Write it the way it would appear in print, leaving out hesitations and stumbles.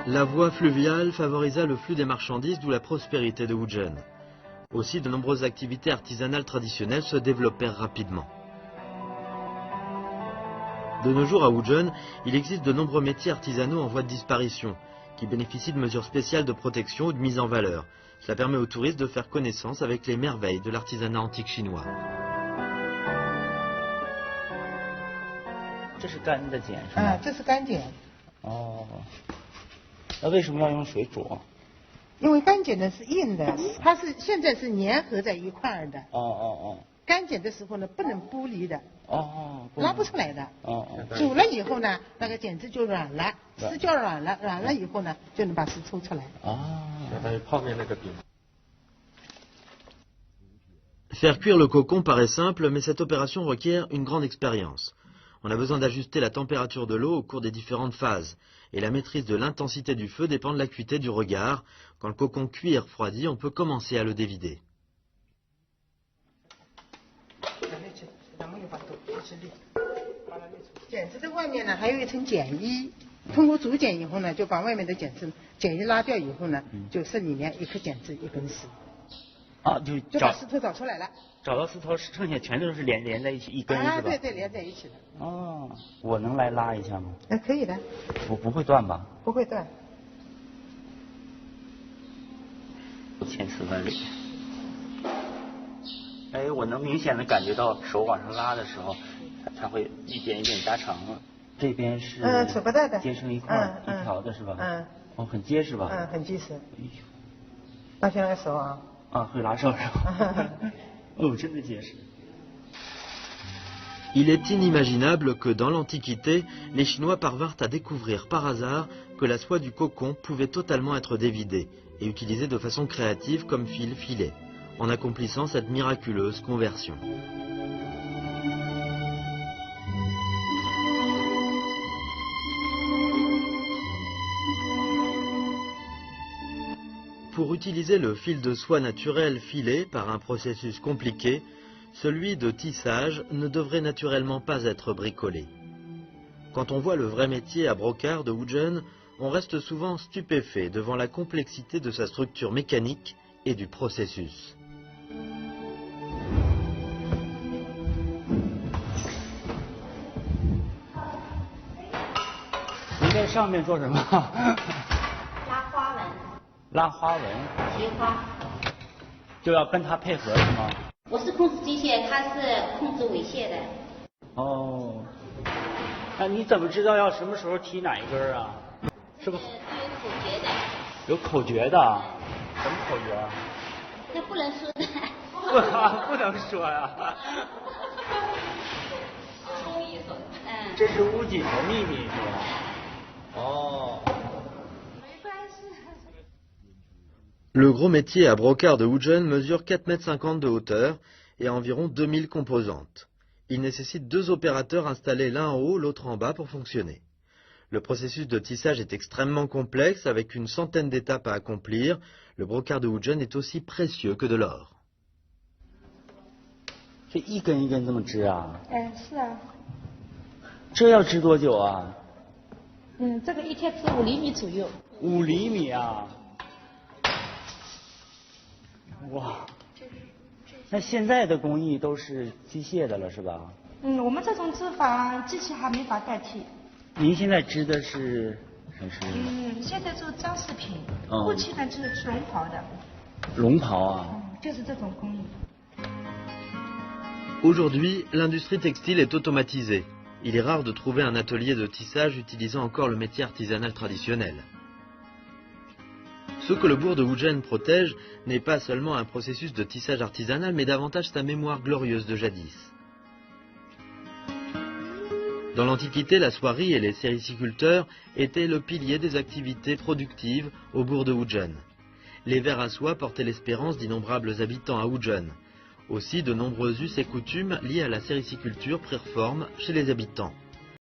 La voie fluviale favorisa le flux des marchandises, d'où la prospérité de Wuzhen. Aussi, de nombreuses activités artisanales traditionnelles se développèrent rapidement. De nos jours à Wuzhen, il existe de nombreux métiers artisanaux en voie de disparition, qui bénéficient de mesures spéciales de protection ou de mise en valeur. Cela permet aux touristes de faire connaissance avec les merveilles de l'artisanat antique chinois. 这是干的碱是吗？这是干碱。哦，那为什么要用水煮？因为干碱呢是硬的，它是现在是粘合在一块儿的。哦哦哦。干碱的时候呢，不能剥离的。哦。拉不出来的。哦哦。煮了以后呢，那个碱质就软了，丝就软了，软了以后呢，就能把丝抽出来。啊。 Faire cuire le cocon paraît simple, mais cette opération requiert une grande expérience. On a besoin d'ajuster la température de l'eau au cours des différentes phases, et la maîtrise de l'intensité du feu dépend de l'acuité du regard. Quand le cocon cuit et refroidit, on peut commencer à le dévider. 碱质的外面呢还有一层碱衣，通过煮碱以后呢，就把外面的碱衣拉掉以后呢，就剩里面一颗碱质一根丝。啊，就把丝头找出来了。找到丝头，剩下全都是连在一起一根是吧？对对，连在一起的。哦，我能来拉一下吗？可以的。不会断吧？不会断。千丝万缕。哎，我能明显的感觉到手往上拉的时候，它会一点一点加长了。这边是扯不带的，结成一块一条的是吧？哦，很结实吧？很结实。拉下来手啊。 Ah, oh, il est inimaginable que dans l'Antiquité, les Chinois parvinrent à découvrir par hasard que la soie du cocon pouvait totalement être dévidée et utilisée de façon créative comme filet, en accomplissant cette miraculeuse conversion. Pour utiliser le fil de soie naturel filé par un processus compliqué, celui de tissage ne devrait naturellement pas être bricolé. Quand on voit le vrai métier à brocart de Wuzhen, on reste souvent stupéfait devant la complexité de sa structure mécanique et du processus. Vous 拉花纹，提花，就要跟它配合是吗？我是控制机械，它是控制尾蟹的。哦，那你怎么知道要什么时候提哪一根啊？是不是？有口诀的。有口诀的？什么口诀啊？那不能说的。不能说呀。工艺所，这是乌锦的秘密是吧？哦。 Le gros métier à brocart de Wuzhen mesure 4,50 m de hauteur et a environ 2000 composantes. Il nécessite 2 opérateurs installés l'un en haut, l'autre en bas pour fonctionner. Le processus de tissage est extrêmement complexe avec une centaine d'étapes à accomplir. Le brocart de Wuzhen est aussi précieux que de l'or. 这一根一根这么织啊？是啊。这要织多久啊？这个一天织5厘米左右。5厘米啊？ 哇，那现在的工艺都是机械的了，是吧？我们这种织法机器还没法代替。您现在织的是还是？现在做装饰品，过去呢就是龙袍的。龙袍啊？就是这种工艺。Aujourd'hui, l'industrie textile est automatisée. Il est rare de trouver un atelier de tissage utilisant encore le métier artisanal traditionnel. Ce que le bourg de Wuzhen protège n'est pas seulement un processus de tissage artisanal, mais davantage sa mémoire glorieuse de jadis. Dans l'Antiquité, la soierie et les sériciculteurs étaient le pilier des activités productives au bourg de Wuzhen. Les vers à soie portaient l'espérance d'innombrables habitants à Wuzhen. Aussi, de nombreux us et coutumes liés à la sériciculture prirent forme chez les habitants.